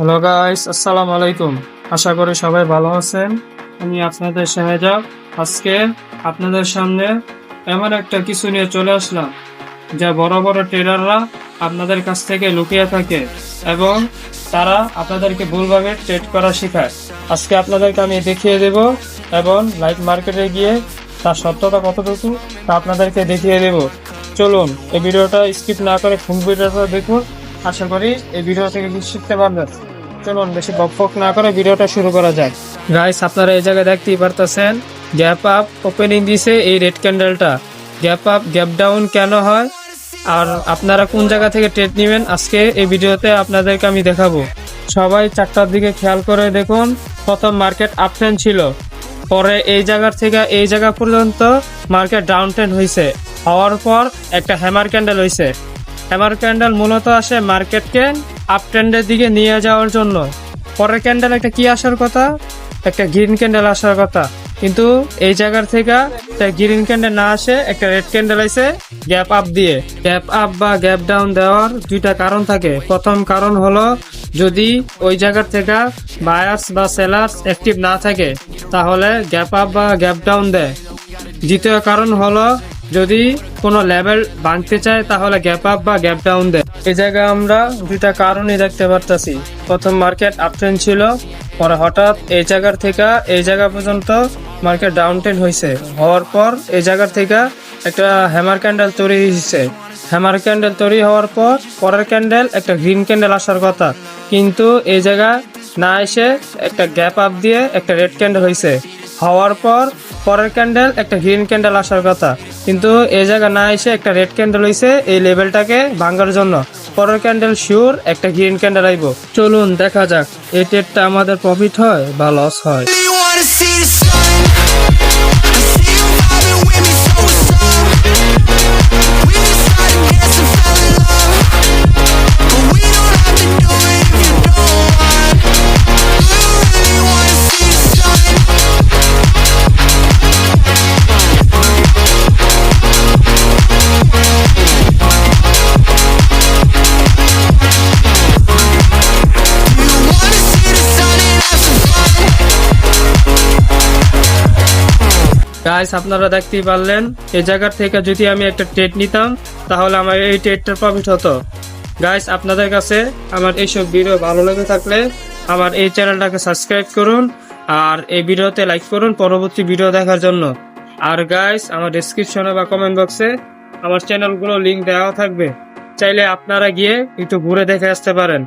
Hello guys, আসসালামু আলাইকুম। আশা করি সবাই ভালো আছেন। আমি আপনাদের শাহজাব। আজকে আপনাদের সামনে এমন একটা কিছু নিয়ে চলে আসলাম যা বড় বড় ট্রেডাররা আপনাদের কাছ থেকে লুকিয়ে থাকে এবং তারা আপনাদেরকে ভুলভাবে ট্রেড করা শেখায়। আজকে আপনাদেরকে আমি দেখিয়ে দেব এবং লাইভ মার্কেটে গিয়ে তার সত্যতা কতটুকু তা আপনাদেরকে দেখিয়ে দেব। চলুন এই ভিডিওটা স্কিপ না করে ফুল ভিডিওটা দেখুন। আশা করি এই ভিডিও থেকে কিছু শিখতে পারবেন। চলুন বেশি বকবক না করে ভিডিওটা শুরু করা যাক। গাইস, আপনারা এই জায়গায় দেখতেই পারতেছেন গ্যাপ আপ ওপেনিং দিছে এই রেড ক্যান্ডেলটা। গ্যাপ আপ গ্যাপ ডাউন কেন হয় আর আপনারা কোন জায়গা থেকে ট্রেড নেবেন আজকে এই ভিডিওতে আপনাদেরকে আমি দেখাবো। সবাই চারটার দিকে খেয়াল করে দেখুন। প্রথম মার্কেট আপ ট্রেন্ড ছিল, পরে এই জায়গার থেকে এই জায়গা পর্যন্ত মার্কেট ডাউন ট্রেন্ড হয়েছে। হওয়ার পর একটা হ্যামার ক্যান্ডেল হয়েছে। হ্যামার ক্যান্ডেল মূলত আসে মার্কেটকে আপ ট্রেন্ডের দিকে নিয়ে যাওয়ার জন্য। পরের ক্যান্ডেল একটা কি আসার কথা, একটা গ্রিন ক্যান্ডেল আসার কথা, কিন্তু এই জায়গার থেকে একটা গ্রিন ক্যান্ডেল না আসে একটা রেড ক্যান্ডেল আছে গ্যাপ আপ দিয়ে। গ্যাপ আপ বা গ্যাপ ডাউন দেওয়ার দুইটা কারণ থাকে। প্রথম কারণ হলো যদি ওই জায়গার থেকে বায়ার্স বা সেলার্স অ্যাক্টিভ না থাকে তাহলে গ্যাপ আপ বা গ্যাপ ডাউন দেয়। দ্বিতীয় কারণ হলো যদি কোনো লেভেল ভাঙতে চায় তাহলে গ্যাপ আপ বা গ্যাপ ডাউন দেয়। এই জায়গায় আমরা দুইটা কারণই দেখতে পারতাছি। প্রথম মার্কেট আপ ট্রেন্ড ছিল, পরে হঠাৎ এই জায়গার থেকে এই জায়গা পর্যন্ত মার্কেট ডাউন ট্রেন্ড হয়েছে। হওয়ার পর এই জায়গার থেকে একটা হ্যামার ক্যান্ডেল তৈরি হয়েছে। হ্যামার ক্যান্ডেল তৈরি হওয়ার পর পরের ক্যান্ডেল একটা গ্রিন ক্যান্ডেল আসার কথা, কিন্তু এই জায়গা না এসে একটা গ্যাপ আপ দিয়ে একটা রেড ক্যান্ডেল হয়েছে। হওয়ার পর পরের ক্যান্ডেল একটা গ্রিন ক্যান্ডেল আসার কথা, কিন্তু এই জায়গা না এসে একটা রেড ক্যান্ডেল হয়েছে এই লেভেলটাকে ভাঙার জন্য। পরের ক্যান্ডেল শিওর একটা গ্রিন ক্যান্ডেল আইব। চলুন দেখা যাক এই ট্রেডটা আমাদের প্রফিট হয় বা লস হয়। গাইস, আপনারা দেখতেই পারলেন এই জায়গার থেকে যদি আমি একটা ট্রেড নিতাম তাহলে আমার এই ট্রেডটার প্রফিট হতো। গাইস, আপনাদের কাছে আমার এইসব ভিডিও ভালো লেগে থাকলে আমার এই চ্যানেলটাকে সাবস্ক্রাইব করুন আর এই ভিডিওতে লাইক করুন পরবর্তী ভিডিও দেখার জন্য। আর গাইস, আমার ডেসক্রিপশনে বা কমেন্ট বক্সে আমার চ্যানেলগুলো লিংক দেওয়া থাকবে, চাইলে আপনারা গিয়ে একটু ঘুরে দেখে আসতে পারেন।